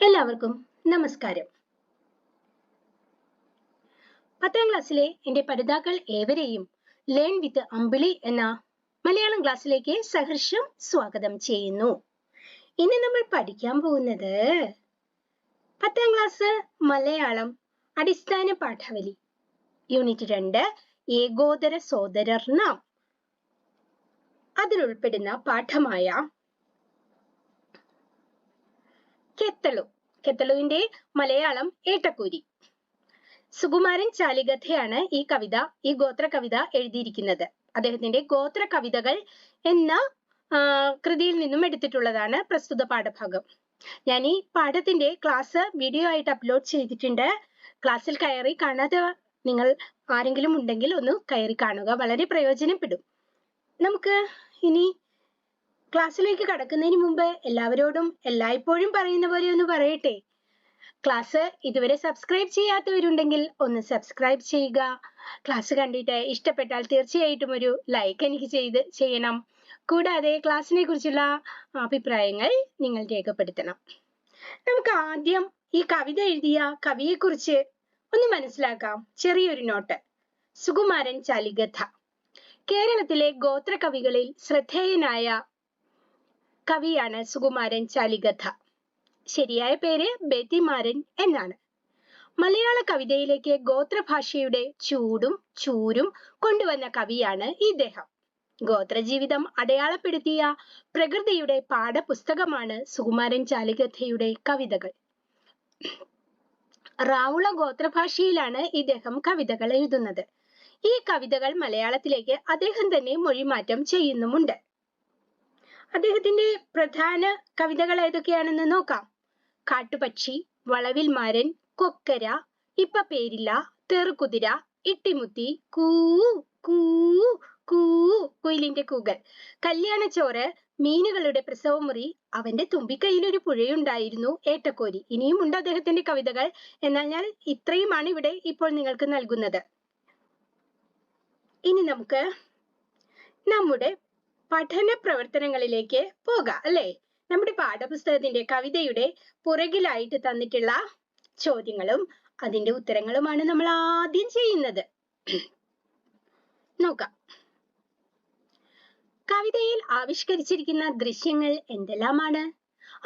എല്ലാവർക്കും നമസ്കാരം. 10ാം ക്ലാസ്സിലെ എൻ്റെ പഠിതാക്കൾ ഏവരെയും ലേൺ വിത്ത് അമ്പിളി എന്ന മലയാളം ക്ലാസ്സിലേക്ക് സഹർഷം സ്വാഗതം ചെയ്യുന്നു. ഇന്ന് നമ്മൾ പഠിക്കാൻ പോകുന്നത് 10ാം ക്ലാസ് മലയാളം അടിസ്ഥാന പാഠാവലി യൂണിറ്റ് 2 ഏകോദര സോദരർ നാം. അതിലുൾപ്പെടുന്ന പാഠമായ കെത്തളു. കെത്തളുവിന്റെ മലയാളം ഏട്ടക്കൂരി. സുകുമാരൻ ചാലികഥയാണ് ഈ ഗോത്ര കവിത എഴുതിയിരിക്കുന്നത്. അദ്ദേഹത്തിന്റെ ഗോത്ര കവിതകൾ എന്ന കൃതിയിൽ നിന്നും എടുത്തിട്ടുള്ളതാണ് പ്രസ്തുത പാഠഭാഗം. ഞാൻ ഈ പാഠത്തിന്റെ ക്ലാസ് വീഡിയോ ആയിട്ട് അപ്ലോഡ് ചെയ്തിട്ടുണ്ട്. ക്ലാസ്സിൽ കയറി കാണാതെ നിങ്ങൾ ആരെങ്കിലും ഉണ്ടെങ്കിൽ ഒന്ന് കയറി കാണുക, വളരെ പ്രയോജനപ്പെടും. നമുക്ക് ഇനി ക്ലാസ്സിലേക്ക് കടക്കുന്നതിന് മുമ്പ് എല്ലാവരോടും എല്ലായ്പ്പോഴും പറയുന്ന പോലെ ഒന്ന് പറയട്ടെ. ക്ലാസ് ഇതുവരെ സബ്സ്ക്രൈബ് ചെയ്യാത്തവരുണ്ടെങ്കിൽ ഒന്ന് സബ്സ്ക്രൈബ് ചെയ്യുക. ക്ലാസ് കണ്ടിട്ട് ഇഷ്ടപ്പെട്ടാൽ തീർച്ചയായിട്ടും ഒരു ലൈക്ക് എനിക്ക് ചെയ്യണം. കൂടാതെ ക്ലാസ്സിനെ കുറിച്ചുള്ള അഭിപ്രായങ്ങൾ നിങ്ങൾ രേഖപ്പെടുത്തണം. നമുക്ക് ആദ്യം ഈ കവിത എഴുതിയ കവിയെക്കുറിച്ച് ഒന്ന് മനസ്സിലാക്കാം. ചെറിയൊരു നോട്ട്. സുകുമാരൻ ചാലികഥ കേരളത്തിലെ ഗോത്ര കവികളിൽ ശ്രദ്ധേയനായ കവിയാണ് സുകുമാരൻ ചാലികഥ. ശരിയായ പേര് ബേത്തിമാരൻ എന്നാണ്. മലയാള കവിതയിലേക്ക് ഗോത്രഭാഷയുടെ ചൂടും ചൂരും കൊണ്ടുവന്ന കവിയാണ് ഇദ്ദേഹം. ഗോത്രജീവിതം അടയാളപ്പെടുത്തിയ പ്രകൃതിയുടെ പാഠപുസ്തകമാണ് സുകുമാരൻ ചാലികഥയുടെ കവിതകൾ. റാവുള ഗോത്രഭാഷയിലാണ് ഇദ്ദേഹം കവിതകൾ എഴുതുന്നത്. ഈ കവിതകൾ മലയാളത്തിലേക്ക് അദ്ദേഹം തന്നെ മൊഴിമാറ്റം ചെയ്യുന്നുമുണ്ട്. അദ്ദേഹത്തിന്റെ പ്രധാന കവിതകൾ ഏതൊക്കെയാണെന്ന് നോക്കാം. കാട്ടുപക്ഷി, വളവിൽമാരൻ, കൊക്കര, ഇപ്പ പേരില്ല, തെറുകുതിര, ഇട്ടിമുത്തി, കൂ കൂ കൂ കുയിലിന്റെ കൂകൽ, കല്യാണച്ചോറ്, മീനുകളുടെ പ്രസവമുറി, അവന്റെ തുമ്പിക്കൈയിലൊരു പുഴയുണ്ടായിരുന്നു, ഏട്ടക്കോരി. ഇനിയും ഉണ്ട് അദ്ദേഹത്തിന്റെ കവിതകൾ. എന്നാൽ ഞാൻ ഇത്രയുമാണ് ഇവിടെ ഇപ്പോൾ നിങ്ങൾക്ക് നൽകുന്നത്. ഇനി നമുക്ക് നമ്മുടെ പഠന പ്രവർത്തനങ്ങളിലേക്ക് പോകാം അല്ലേ? നമ്മുടെ പാഠപുസ്തകത്തിന്റെ കവിതയുടെ പുറകിലായിട്ട് തന്നിട്ടുള്ള ചോദ്യങ്ങളും അതിന്റെ ഉത്തരങ്ങളുമാണ് നമ്മൾ ആദ്യം ചെയ്യുന്നത്. നോക്കാം. കവിതയിൽ ആവിഷ്കരിച്ചിരിക്കുന്ന ദൃശ്യങ്ങൾ എന്തെല്ലാമാണ്?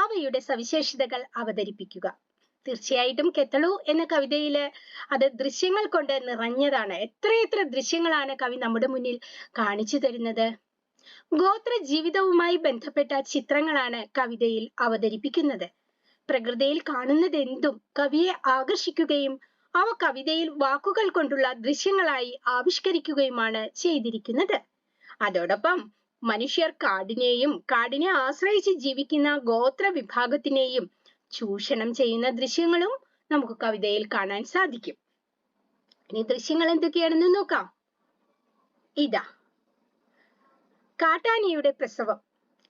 അവയുടെ സവിശേഷതകൾ അവതരിപ്പിക്കുക. തീർച്ചയായിട്ടും കെത്തളു എന്ന കവിതയില് അത് ദൃശ്യങ്ങൾ കൊണ്ട് നിറഞ്ഞതാണ്. എത്രയെത്ര ദൃശ്യങ്ങളാണ് കവി നമ്മുടെ മുന്നിൽ കാണിച്ചു തരുന്നത്. ഗോത്ര ജീവിതവുമായി ബന്ധപ്പെട്ട ചിത്രങ്ങളാണ് കവിതയിൽ അവതരിപ്പിക്കുന്നത്. പ്രകൃതിയിൽ കാണുന്നതെന്തും കവിയെ ആകർഷിക്കുകയും അവ കവിതയിൽ വാക്കുകൾ കൊണ്ടുള്ള ദൃശ്യങ്ങളായി ആവിഷ്കരിക്കുകയുമാണ് ചെയ്തിരിക്കുന്നത്. അതോടൊപ്പം മനുഷ്യർ കാടിനെ ആശ്രയിച്ച് ജീവിക്കുന്ന ഗോത്ര വിഭാഗത്തിനെയും ചൂഷണം ചെയ്യുന്ന ദൃശ്യങ്ങളും നമുക്ക് കവിതയിൽ കാണാൻ സാധിക്കും. ഇനി ദൃശ്യങ്ങൾ എന്തൊക്കെയാണെന്ന് നോക്കാം. ഇതാ കാട്ടാനയുടെ പ്രസവം.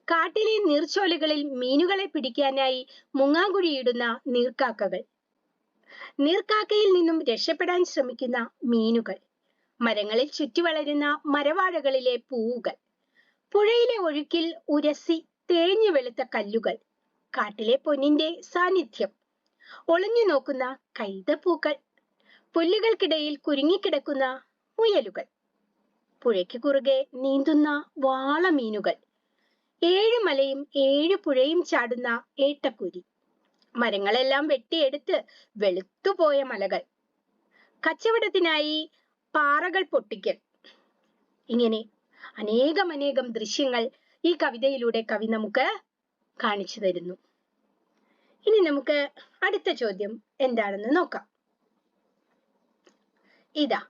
കാട്ടിലെ നീർച്ചോലകളിൽ മീനുകളെ പിടിക്കാനായി മുങ്ങാങ്കുഴിയിടുന്ന നീർക്കാക്കകൾ, നീർക്കാക്കയിൽ നിന്നും രക്ഷപ്പെടാൻ ശ്രമിക്കുന്ന മീനുകൾ, മരങ്ങളിൽ ചുറ്റി വളരുന്ന മരവാഴകളിലെ പൂവുകൾ, പുഴയിലെ ഒഴുക്കിൽ ഉരസി തേഞ്ഞു വെളുത്ത കല്ലുകൾ, കാട്ടിലെ പൊന്നിന്റെ സാന്നിധ്യം, ഒളിഞ്ഞു നോക്കുന്ന കൈതപ്പൂക്കൾ, പുല്ലുകൾക്കിടയിൽ കുരുങ്ങിക്കിടക്കുന്ന മുയലുകൾ, പുഴയ്ക്ക് കുറുകെ നീന്തുന്ന വാളമീനുകൾ, 7 മലയും 7 പുഴയും ചാടുന്ന ഏട്ടക്കുരി, മരങ്ങളെല്ലാം വെട്ടിയെടുത്ത് വെളുത്തുപോയ മലകൾ, കച്ചവടത്തിനായി പാറകൾ പൊട്ടിക്കൽ. ഇങ്ങനെ അനേകം ദൃശ്യങ്ങൾ ഈ കവിതയിലൂടെ കവി നമുക്ക് കാണിച്ചു തരുന്നു. ഇനി നമുക്ക് അടുത്ത ചോദ്യം എന്താണെന്ന് നോക്കാം. ഇതാ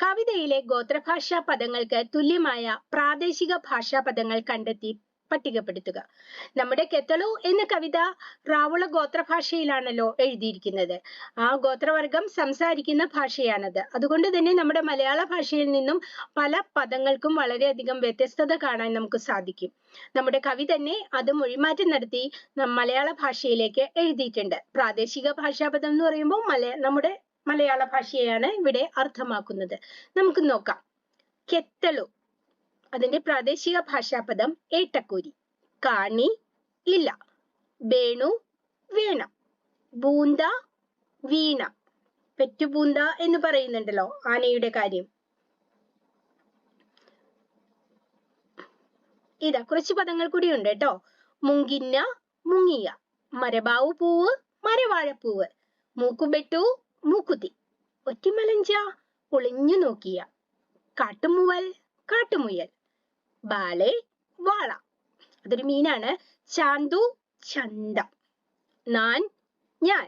കവിതയിലെ ഗോത്രഭാഷാ പദങ്ങൾക്ക് തുല്യമായ പ്രാദേശിക ഭാഷാ പദങ്ങൾ കണ്ടെത്തി പട്ടികപ്പെടുത്തുക. നമ്മുടെ കെത്തളു എന്ന കവിത റാവുള ഗോത്രഭാഷയിലാണല്ലോ എഴുതിയിരിക്കുന്നത്. ആ ഗോത്രവർഗം സംസാരിക്കുന്ന ഭാഷയാണത്. അതുകൊണ്ട് തന്നെ നമ്മുടെ മലയാള ഭാഷയിൽ നിന്നും പല പദങ്ങൾക്കും വളരെയധികം വ്യത്യസ്തത കാണാൻ നമുക്ക് സാധിക്കും. നമ്മുടെ കവി തന്നെ അത് മൊഴിമാറ്റം നടത്തി മലയാള ഭാഷയിലേക്ക് എഴുതിയിട്ടുണ്ട്. പ്രാദേശിക ഭാഷാപദം എന്ന് പറയുമ്പോൾ നമ്മുടെ മലയാള ഭാഷയെയാണ് ഇവിടെ അർത്ഥമാക്കുന്നത്. നമുക്ക് നോക്കാം. കെത്തളു, അതിന്റെ പ്രാദേശിക ഭാഷാപദം ഏട്ടക്കൂരി. കാണി, ഇല. വേണു, വേണം. ബൂന്ത, വീണ. പെറ്റുപൂന്ത എന്ന് പറയുന്നുണ്ടല്ലോ ആനയുടെ കാര്യം. ഇതാ കുറച്ച് പദങ്ങൾ കൂടി ഉണ്ട് കേട്ടോ. മുങ്കിന്ന, മുങ്ങിയ. മരബാവു പൂവ്, മരവാഴപ്പൂവ്. മൂക്കുബെട്ടു, മൂക്കുത്തി. ഒറ്റിമലഞ്ച, ഒളിഞ്ഞു നോക്കിയ. കാട്ടുമുവൽ, കാട്ടുമുയൽ. ബാലെ, വാള. അതൊരു മീനാണ്. ചാന്തു, ചന്ത. നാൻ, ഞാൻ.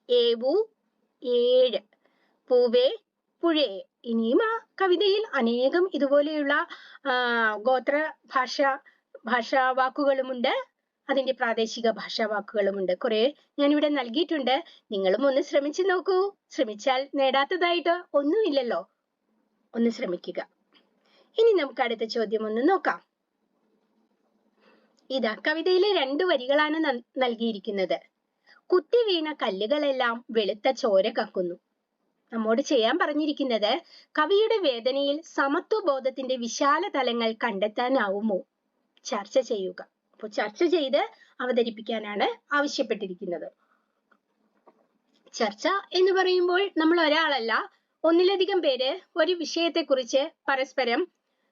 ഏവു, ഏഴ്. പൂവേ, പുഴയെ. ഇനിയും ആ കവിതയിൽ അനേകം ഇതുപോലെയുള്ള ഗോത്ര ഭാഷാ വാക്കുകളുമുണ്ട്, അതിന്റെ പ്രാദേശിക ഭാഷാ വാക്കുകളുമുണ്ട്. കുറെ ഞാനിവിടെ നൽകിയിട്ടുണ്ട്. നിങ്ങളും ഒന്ന് ശ്രമിച്ചു നോക്കൂ. ശ്രമിച്ചാൽ നേടാത്തതായിട്ട് ഒന്നുമില്ലല്ലോ. ഒന്ന് ശ്രമിക്കുക. ഇനി നമുക്ക് അടുത്ത ചോദ്യം ഒന്ന് നോക്കാം. ഇതാ കവിതയിലെ 2 വരികളാണ് നൽകിയിരിക്കുന്നത്. കുത്തി വീണ കല്ലുകളെല്ലാം വെളുത്ത ചോര കക്കുന്നു. നമ്മോട് ചെയ്യാൻ പറഞ്ഞിരിക്കുന്നത് കവിയുടെ വേദനയിൽ സമത്വബോധത്തിന്റെ വിശാല തലങ്ങൾ കണ്ടെത്താനാവുമോ ചർച്ച ചെയ്യുക. അപ്പോൾ ചർച്ച ചെയ്ത് അവതരിപ്പിക്കാനാണ് ആവശ്യപ്പെട്ടിരിക്കുന്നത്. ചർച്ച എന്ന് പറയുമ്പോൾ നമ്മൾ ഒരാളല്ല, ഒന്നിലധികം പേര് ഒരു വിഷയത്തെക്കുറിച്ച് പരസ്പരം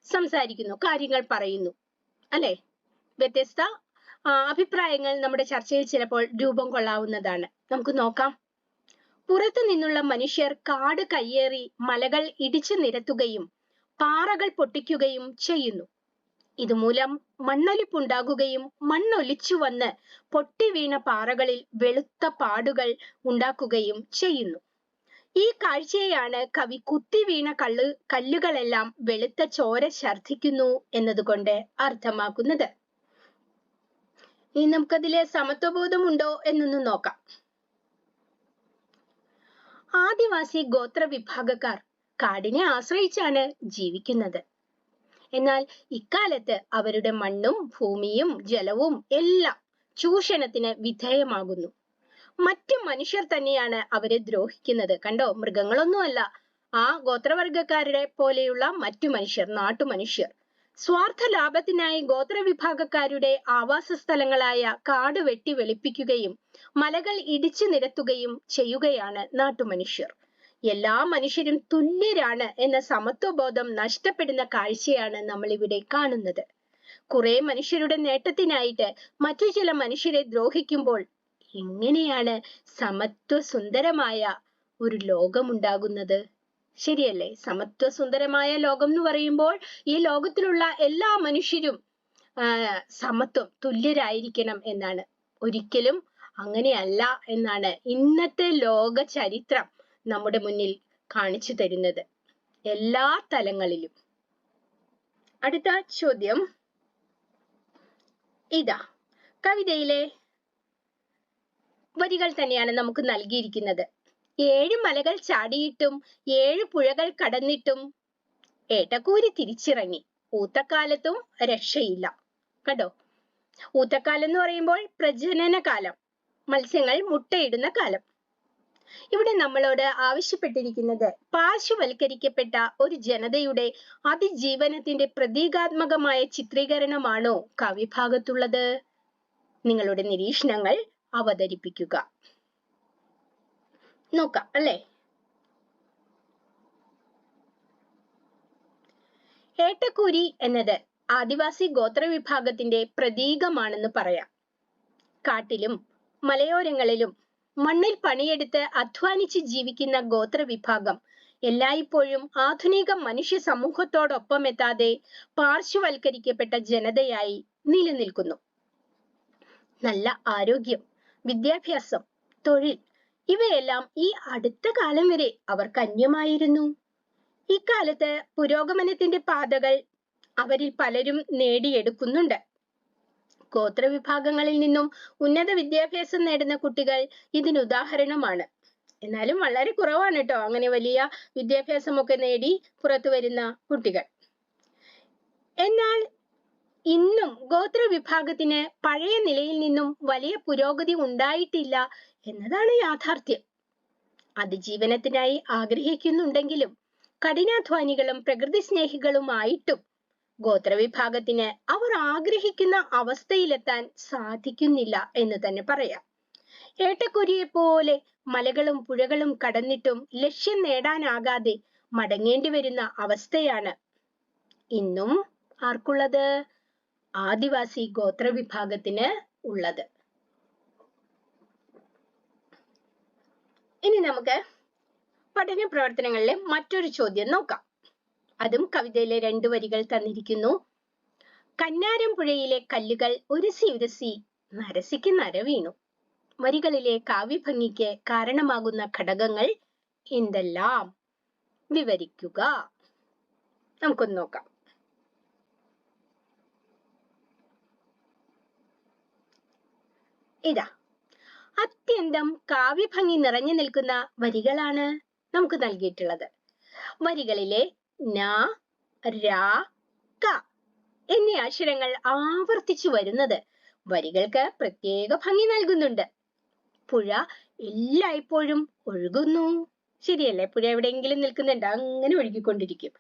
സംസാരിക്കുന്നു, കാര്യങ്ങൾ പറയുന്നു, അല്ലെ? വ്യത്യസ്ത അഭിപ്രായങ്ങൾ നമ്മുടെ ചർച്ചയിൽ ചിലപ്പോൾ രൂപം കൊള്ളാവുന്നതാണ്. നമുക്ക് നോക്കാം. പുറത്തു നിന്നുള്ള മനുഷ്യർ കാട് കയ്യേറി മലകൾ ഇടിച്ചു നിരത്തുകയും പാറകൾ പൊട്ടിക്കുകയും ചെയ്യുന്നു. ഇതുമൂലം മണ്ണൊലിപ്പുണ്ടാകുകയും മണ്ണൊലിച്ചു വന്ന് പൊട്ടി വീണ പാറകളിൽ വെളുത്ത പാടുകൾ ഉണ്ടാക്കുകയും ചെയ്യുന്നു. ഈ കാഴ്ചയെയാണ് കവി കുത്തി വീണ കല്ലുകളെല്ലാം വെളുത്ത ചോര ഛർദ്ദിക്കുന്നു എന്നതുകൊണ്ട് അർത്ഥമാക്കുന്നത്. ഇനി നമുക്കതിലെ സമത്വബോധമുണ്ടോ എന്നൊന്ന് നോക്കാം. ആദിവാസി ഗോത്ര വിഭാഗക്കാർ കാടിനെ ആശ്രയിച്ചാണ് ജീവിക്കുന്നത്. എന്നാൽ ഇക്കാലത്ത് അവരുടെ മണ്ണും ഭൂമിയും ജലവും എല്ലാം ചൂഷണത്തിന് വിധേയമാകുന്നു. മറ്റു മനുഷ്യർ തന്നെയാണ് അവരെ ദ്രോഹിക്കുന്നത്. കണ്ടോ, മൃഗങ്ങളൊന്നുമല്ല, ആ ഗോത്രവർഗക്കാരുടെ പോലെയുള്ള മറ്റു മനുഷ്യർ, നാട്ടുമനുഷ്യർ. സ്വാർത്ഥ ലാഭത്തിനായി ഗോത്രവിഭാഗക്കാരുടെ ആവാസ സ്ഥലങ്ങളായ കാട് വെട്ടി വെളുപ്പിക്കുകയും മലകൾ ഇടിച്ചു നിരത്തുകയും ചെയ്യുകയാണ് നാട്ടുമനുഷ്യർ. എല്ലാ മനുഷ്യരും തുല്യരാണ് എന്ന സമത്വബോധം നഷ്ടപ്പെടുന്ന കാഴ്ചയാണ് നമ്മൾ ഇവിടെ കാണുന്നത്. കുറെ മനുഷ്യരുടെ നേട്ടത്തിനായിട്ട് മറ്റു ചില മനുഷ്യരെ ദ്രോഹിക്കുമ്പോൾ എങ്ങനെയാണ് സമത്വസുന്ദരമായ ഒരു ലോകമുണ്ടാകുന്നത്? ശരിയല്ലേ? സമത്വസുന്ദരമായ ലോകം എന്ന് പറയുമ്പോൾ ഈ ലോകത്തിലുള്ള എല്ലാ മനുഷ്യരും സമത്വം, തുല്യരായിരിക്കണം എന്നാണ്. ഒരിക്കലും അങ്ങനെയല്ല എന്നാണ് ഇന്നത്തെ ലോക ചരിത്രം നമ്മുടെ മുന്നിൽ കാണിച്ചു തരുന്നത്, എല്ലാ തലങ്ങളിലും. അടുത്ത ചോദ്യം ഇതാ, കവിതയിലെ വരികൾ തന്നെയാണ് നമുക്ക് നൽകിയിരിക്കുന്നത്. 7 മലകൾ ചാടിയിട്ടും 7 പുഴകൾ കടന്നിട്ടും ഏട്ടക്കൂരി തിരിച്ചിറങ്ങി, ഊത്തക്കാലത്തും രക്ഷയില്ല. കണ്ടോ, ഊത്തക്കാലം എന്ന് പറയുമ്പോൾ പ്രജനന കാലം, മത്സ്യങ്ങൾ മുട്ടയിടുന്ന കാലം. ഇവിടെ നമ്മളോട് ആവശ്യപ്പെട്ടിരിക്കുന്നത് പാർശ്വവൽക്കരിക്കപ്പെട്ട ഒരു ജനതയുടെ അതിജീവനത്തിന്റെ പ്രതീകാത്മകമായ ചിത്രീകരണമാണോ കവിഭാഗത്തുള്ളത്? നിങ്ങളുടെ നിരീക്ഷണങ്ങൾ അവതരിപ്പിക്കുക. നോക്കാം അല്ലേ? ഏട്ടക്കൂരി എന്നത് ആദിവാസി ഗോത്രവിഭാഗത്തിന്റെ പ്രതീകമാണെന്ന് പറയാം. കാട്ടിലും മലയോരങ്ങളിലും മണ്ണിൽ പണിയെടുത്ത് അധ്വാനിച്ച് ജീവിക്കുന്ന ഗോത്രവിഭാഗം എല്ലായ്പ്പോഴും ആധുനിക മനുഷ്യ സമൂഹത്തോടൊപ്പം എത്താതെ പാർശ്വവൽക്കരിക്കപ്പെട്ട ജനതയായി നിലനിൽക്കുന്നു. നല്ല ആരോഗ്യം, വിദ്യാഭ്യാസം, തൊഴിൽ ഇവയെല്ലാം ഈ അടുത്ത കാലം വരെ അവർക്ക് അന്യമായിരുന്നു. ഇക്കാലത്ത് പുരോഗമനത്തിന്റെ പാതകൾ അവരിൽ പലരും നേടിയെടുക്കുന്നുണ്ട്. ഗോത്രവിഭാഗങ്ങളിൽ നിന്നും ഉന്നത വിദ്യാഭ്യാസം നേടുന്ന കുട്ടികൾ ഇതിന് ഉദാഹരണമാണ്. എന്നാലും വളരെ കുറവാണ് കേട്ടോ അങ്ങനെ വലിയ വിദ്യാഭ്യാസമൊക്കെ നേടി പുറത്തു വരുന്ന കുട്ടികൾ. എന്നാൽ ഇന്നും ഗോത്രവിഭാഗത്തിന് പഴയ നിലയിൽ നിന്നും വലിയ പുരോഗതി ഉണ്ടായിട്ടില്ല എന്നതാണ് യാഥാർത്ഥ്യം. അതിജീവനത്തിനായി ആഗ്രഹിക്കുന്നുണ്ടെങ്കിലും കഠിനാധ്വാനികളും പ്രകൃതി സ്നേഹികളുമായിട്ടും ഗോത്രവിഭാഗത്തിന് അവർ ആഗ്രഹിക്കുന്ന അവസ്ഥയിലെത്താൻ സാധിക്കുന്നില്ല എന്ന് തന്നെ പറയാം. ഏട്ടക്കുരിയെ പോലെ മലകളും പുഴകളും കടന്നിട്ടും ലക്ഷ്യം നേടാനാകാതെ മടങ്ങേണ്ടി വരുന്ന അവസ്ഥയാണ് ഇന്നും ആർക്കുള്ളത്? ആദിവാസി ഗോത്ര വിഭാഗത്തിന് ഉള്ളത്. ഇനി നമുക്ക് പഠന പ്രവർത്തനങ്ങളിലെ മറ്റൊരു ചോദ്യം നോക്കാം. അതും കവിതയിലെ 2 വരികൾ തന്നിരിക്കുന്നു. കന്നാരം പുഴയിലെ കല്ലുകൾ ഉരസി ഉരസി നരസിക്ക് നര വീണു. വരികളിലെ കാവ്യഭംഗിക്ക് കാരണമാകുന്ന ഘടകങ്ങൾ എന്തെല്ലാം? വിവരിക്കുക. നമുക്കൊന്ന് നോക്കാം. ഇതാ അത്യന്തം കാവ്യഭംഗി നിറഞ്ഞു നിൽക്കുന്ന വരികളാണ് നമുക്ക് നൽകിയിട്ടുള്ളത്. വരികളിലെ ന, ര, ക എന്നീ അക്ഷരങ്ങൾ ആവർത്തിച്ചു വരുന്നത് വരികൾക്ക് പ്രത്യേക ഭംഗി നൽകുന്നുണ്ട്. പുഴ എല്ലായ്പ്പോഴും ഒഴുകുന്നു. ശരിയല്ലേ? പുഴ എവിടെയെങ്കിലും നിൽക്കുന്നുണ്ട്, അങ്ങനെ ഒഴുകിക്കൊണ്ടിരിക്കും.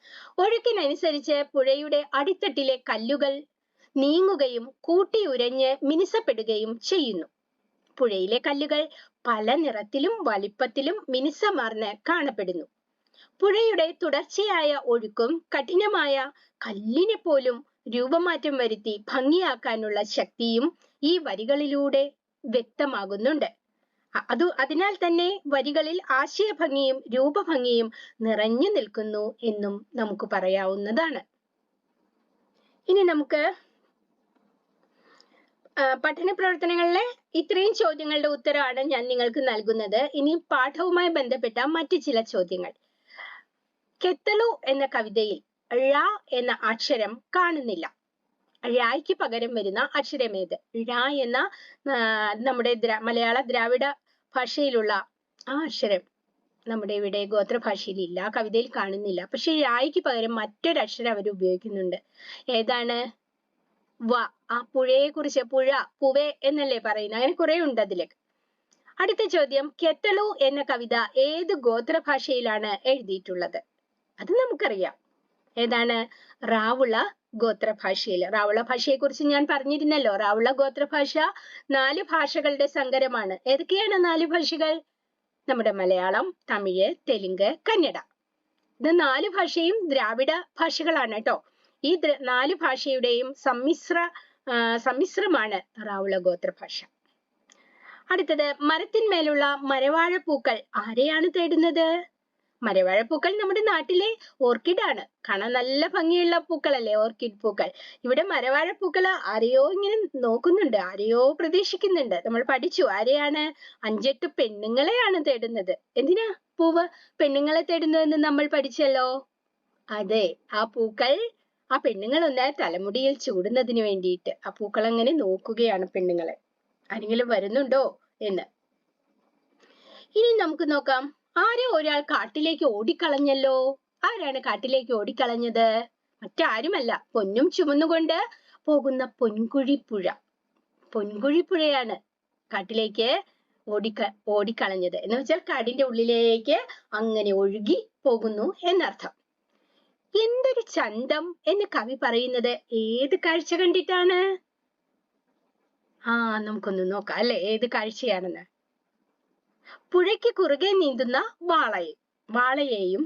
ഒഴുക്കിനനുസരിച്ച് പുഴയുടെ അടിത്തട്ടിലെ കല്ലുകൾ നീങ്ങുകയും കൂട്ടിയുരഞ്ഞ് മിനുസപ്പെടുകയും ചെയ്യുന്നു. പുഴയിലെ കല്ലുകൾ പല നിറത്തിലും വലിപ്പത്തിലും മിനുസമാർന്ന് കാണപ്പെടുന്നു. പുഴയുടെ തുടർച്ചയായ ഒഴുക്കും കഠിനമായ കല്ലിനെ പോലും രൂപമാറ്റം വരുത്തി ഭംഗിയാക്കാനുള്ള ശക്തിയും ഈ വരികളിലൂടെ വ്യക്തമാകുന്നുണ്ട്. അതിനാൽ തന്നെ വരികളിൽ ആശയഭംഗിയും രൂപഭംഗിയും നിറഞ്ഞു നിൽക്കുന്നു എന്നും നമുക്ക് പറയാവുന്നതാണ്. ഇനി നമുക്ക് പഠന പ്രവർത്തനങ്ങളിലെ ഇത്രയും ചോദ്യങ്ങളുടെ ഉത്തരമാണ് ഞാൻ നിങ്ങൾക്ക് നൽകുന്നത്. ഇനി പാഠവുമായി ബന്ധപ്പെട്ട മറ്റു ചില ചോദ്യങ്ങൾ. കെത്തളു എന്ന കവിതയിൽ ഴ എന്ന അക്ഷരം കാണുന്നില്ല. ഴയ്ക്ക് പകരം വരുന്ന അക്ഷരം ഏത്? ഴ എന്ന നമ്മുടെ മലയാള ദ്രാവിഡ ഭാഷയിലുള്ള ആ അക്ഷരം നമ്മുടെ ഇവിടെ ഗോത്രഭാഷയിൽ ഇല്ല, കവിതയിൽ കാണുന്നില്ല. പക്ഷെ ഴയ്ക്ക് പകരം മറ്റൊരക്ഷരം അവർ ഉപയോഗിക്കുന്നുണ്ട്. ഏതാണ്? വ. ആ പുഴയെ കുറിച്ച് പുഴ, പുവേ എന്നല്ലേ പറയുന്നത്? അങ്ങനെ കുറെ ഉണ്ട് അതിലേക്ക്. അടുത്ത ചോദ്യം, കെത്തളു എന്ന കവിത ഏത് ഗോത്രഭാഷയിലാണ് എഴുതിയിട്ടുള്ളത്? അത് നമുക്കറിയാം. ഏതാണ്? റാവുള ഗോത്രഭാഷയിൽ. റാവുള ഭാഷയെ കുറിച്ച് ഞാൻ പറഞ്ഞിരുന്നല്ലോ. റാവുള ഗോത്രഭാഷ 4 ഭാഷകളുടെ സങ്കരമാണ്. ഏതൊക്കെയാണ് 4 ഭാഷകൾ? നമ്മുടെ മലയാളം, തമിഴ്, തെലുങ്ക്, കന്നഡ. ഇത് 4 ഭാഷയും ദ്രാവിഡ ഭാഷകളാണ് കേട്ടോ. ഈ 4 ഭാഷയുടെയും സമ്മിശ്രമാണ് റാവുള ഗോത്രഭാഷ. അടുത്തത്, മരത്തിന്മേലുള്ള മരവാഴപ്പൂക്കൾ ആരെയാണ് തേടുന്നത്? മരവാഴപ്പൂക്കൾ നമ്മുടെ നാട്ടിലെ ഓർക്കിഡ് ആണ്. കാണാൻ നല്ല ഭംഗിയുള്ള പൂക്കളല്ലേ ഓർക്കിഡ് പൂക്കൾ. ഇവിടെ മരവാഴപ്പൂക്കൾ ആരെയോ ഇങ്ങനെ നോക്കുന്നുണ്ട്, ആരെയോ പ്രതീക്ഷിക്കുന്നുണ്ട്. നമ്മൾ പഠിച്ചു. ആരെയാണ്? 5-8 പെണ്ണുങ്ങളെയാണ് തേടുന്നത്. എന്തിനാ പൂവ് പെണ്ണുങ്ങളെ തേടുന്നതെന്ന് നമ്മൾ പഠിച്ചല്ലോ. അതെ, ആ പൂക്കൾ ആ പെണ്ണുങ്ങളൊന്ന് തലമുടിയിൽ ചൂടുന്നതിന് വേണ്ടിയിട്ട് ആ പൂക്കൾ അങ്ങനെ നോക്കുകയാണ് പെണ്ണുങ്ങളെ, ആരെങ്കിലും വരുന്നുണ്ടോ എന്ന്. ഇനി നമുക്ക് നോക്കാം. ആരോ ഒരാൾ കാട്ടിലേക്ക് ഓടിക്കളഞ്ഞല്ലോ. ആരാണ് കാട്ടിലേക്ക് ഓടിക്കളഞ്ഞത്? മറ്റാരുമല്ല, പൊന്നും ചുമന്നുകൊണ്ട് പോകുന്ന പൊൻകുഴിപ്പുഴ. പൊൻകുഴിപ്പുഴയാണ് കാട്ടിലേക്ക് ഓടിക്കളഞ്ഞത്. എന്ന് വെച്ചാൽ കാടിന്റെ ഉള്ളിലേക്ക് അങ്ങനെ ഒഴുകി പോകുന്നു എന്നർത്ഥം. എന്തൊരു ചന്തം എന്ന് കവി പറയുന്നത് ഏത് കാഴ്ച കണ്ടിട്ടാണ്? നമുക്കൊന്ന് നോക്കാം അല്ലെ, ഏത് കാഴ്ചയാണെന്ന്. പുഴയ്ക്ക് കുറുകെ നീന്തുന്ന വാളയെയും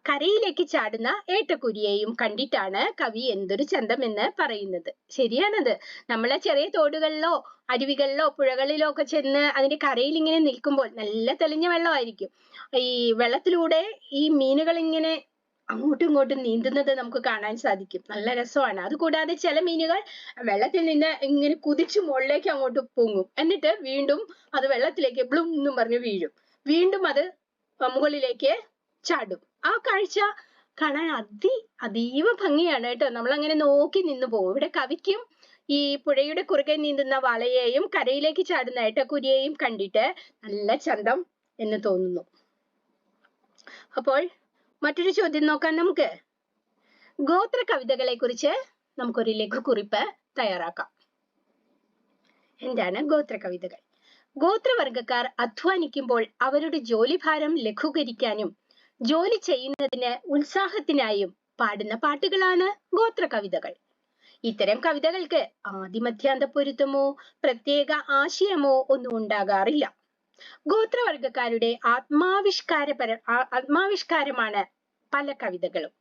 കരയിലേക്ക് ചാടുന്ന ഏട്ടക്കുരിയെയും കണ്ടിട്ടാണ് കവി എന്തൊരു ചന്തം എന്ന് പറയുന്നത്. ശരിയാണത്. നമ്മളെ ചെറിയ തോടുകളിലോ അരുവികളിലോ പുഴകളിലോ ഒക്കെ ചെന്ന് അതിന്റെ കരയിൽ ഇങ്ങനെ നിൽക്കുമ്പോൾ നല്ല തെളിഞ്ഞ വെള്ളമായിരിക്കും. ഈ വെള്ളത്തിലൂടെ ഈ മീനുകൾ ഇങ്ങനെ അങ്ങോട്ടും ഇങ്ങോട്ടും നീന്തുന്നത് നമുക്ക് കാണാൻ സാധിക്കും. നല്ല രസമാണ്. അതുകൂടാതെ ചില മീനുകൾ വെള്ളത്തിൽ നിന്ന് ഇങ്ങനെ കുതിച്ചു മുകളിലേക്ക് അങ്ങോട്ട് പൊങ്ങും. എന്നിട്ട് വീണ്ടും അത് വെള്ളത്തിലേക്ക് ബ്ലും എന്നും പറഞ്ഞ് വീഴും. വീണ്ടും അത് മുകളിലേക്ക് ചാടും. ആ കാഴ്ച കാണാൻ അതീവ ഭംഗിയാണ് കേട്ടോ. നമ്മൾ അങ്ങനെ നോക്കി നിന്ന് പോകും. ഇവിടെ കവിക്കും ഈ പുഴയുടെ കുറുകെ നീന്തുന്ന വാളയെയും കരയിലേക്ക് ചാടുന്ന ഏട്ടക്കുരിയെയും കണ്ടിട്ട് നല്ല ചന്തം എന്ന് തോന്നുന്നു. അപ്പോൾ മറ്റൊരു ചോദ്യം നോക്കാം നമുക്ക്. ഗോത്ര കവിതകളെ കുറിച്ച് നമുക്കൊരു ലഘുകുറിപ്പ് തയ്യാറാക്കാം. എന്താണ് ഗോത്ര കവിതകൾ? ഗോത്രവർഗക്കാർ അധ്വാനിക്കുമ്പോൾ അവരുടെ ജോലിഭാരം ലഘൂകരിക്കാനും ജോലി ചെയ്യുന്നതിന് ഉത്സാഹത്തിനായും പാടുന്ന പാട്ടുകളാണ് ഗോത്ര കവിതകൾ. ഇത്തരം കവിതകൾക്ക് ആദിമധ്യാന്ത പൊരുത്തമോ പ്രത്യേക ആശയമോ ഒന്നും ഉണ്ടാകാറില്ല. ഗോത്രവർഗക്കാരുടെ ആത്മാവിഷ്കാരമാണ് പല കവിതകളും.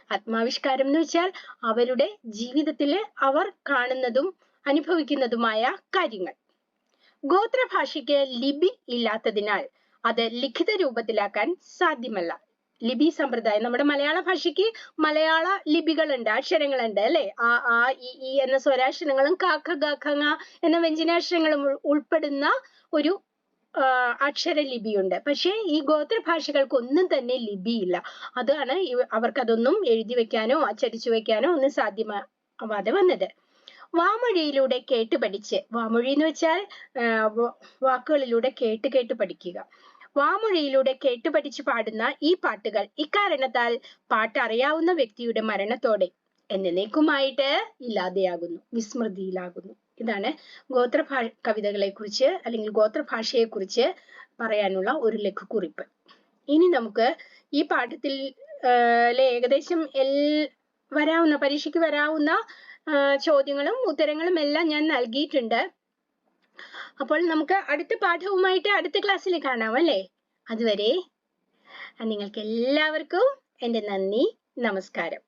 ആത്മാവിഷ്കാരം എന്ന് വെച്ചാൽ അവരുടെ ജീവിതത്തിൽ അവർ കാണുന്നതും അനുഭവിക്കുന്നതുമായ കാര്യങ്ങൾ. ഗോത്രഭാഷയ്ക്ക് ലിപി ഇല്ലാത്തതിനാൽ അത് ലിഖിത രൂപത്തിലാക്കാൻ സാധ്യമല്ല. ലിപി സമ്പ്രദായം, നമ്മുടെ മലയാള ഭാഷയ്ക്ക് മലയാള ലിപികളുണ്ട്, അക്ഷരങ്ങളുണ്ട് അല്ലെ. ആ ഈ എന്ന സ്വരാക്ഷരങ്ങളും ക ഖ ഗ ഘ ങ എന്ന വ്യഞ്ജനാക്ഷരങ്ങളും ഉൾപ്പെടുന്ന ഒരു അക്ഷര ലിപിയുണ്ട്. പക്ഷേ ഈ ഗോത്രഭാഷകൾക്ക് ഒന്നും തന്നെ ലിപിയില്ല. അതാണ് അവർക്കതൊന്നും എഴുതി വെക്കാനോ അച്ചടിച്ചു വെക്കാനോ ഒന്നും സാധ്യമാവാതെ വന്നത്. വാമൊഴിയിലൂടെ കേട്ട് പഠിച്ച്, വാമൊഴി എന്ന് വെച്ചാൽ വാക്കുകളിലൂടെ കേട്ട് പഠിക്കുക. വാമൊഴിയിലൂടെ കേട്ട് പഠിച്ച് പാടുന്ന ഈ പാട്ടുകൾ ഇക്കാരണത്താൽ പാട്ട് അറിയാവുന്ന വ്യക്തിയുടെ മരണത്തോടെ എന്നേക്കുമായിട്ട് ഇല്ലാതെയാകുന്നു, വിസ്മൃതിയിലാകുന്നു. ഇതാണ് കവിതകളെ കുറിച്ച് അല്ലെങ്കിൽ ഗോത്രഭാഷയെ കുറിച്ച് പറയാനുള്ള ഒരു ലഘുക്കുറിപ്പ്. ഇനി നമുക്ക് ഈ പാഠത്തിൽ ഏകദേശം പരീക്ഷയ്ക്ക് വരാവുന്ന ചോദ്യങ്ങളും ഉത്തരങ്ങളും എല്ലാം ഞാൻ നൽകിയിട്ടുണ്ട്. അപ്പോൾ നമുക്ക് അടുത്ത പാഠവുമായിട്ട് അടുത്ത ക്ലാസ്സിൽ കാണാം അല്ലേ. അതുവരെ നിങ്ങൾക്ക് എല്ലാവർക്കും എൻ്റെ നന്ദി, നമസ്കാരം.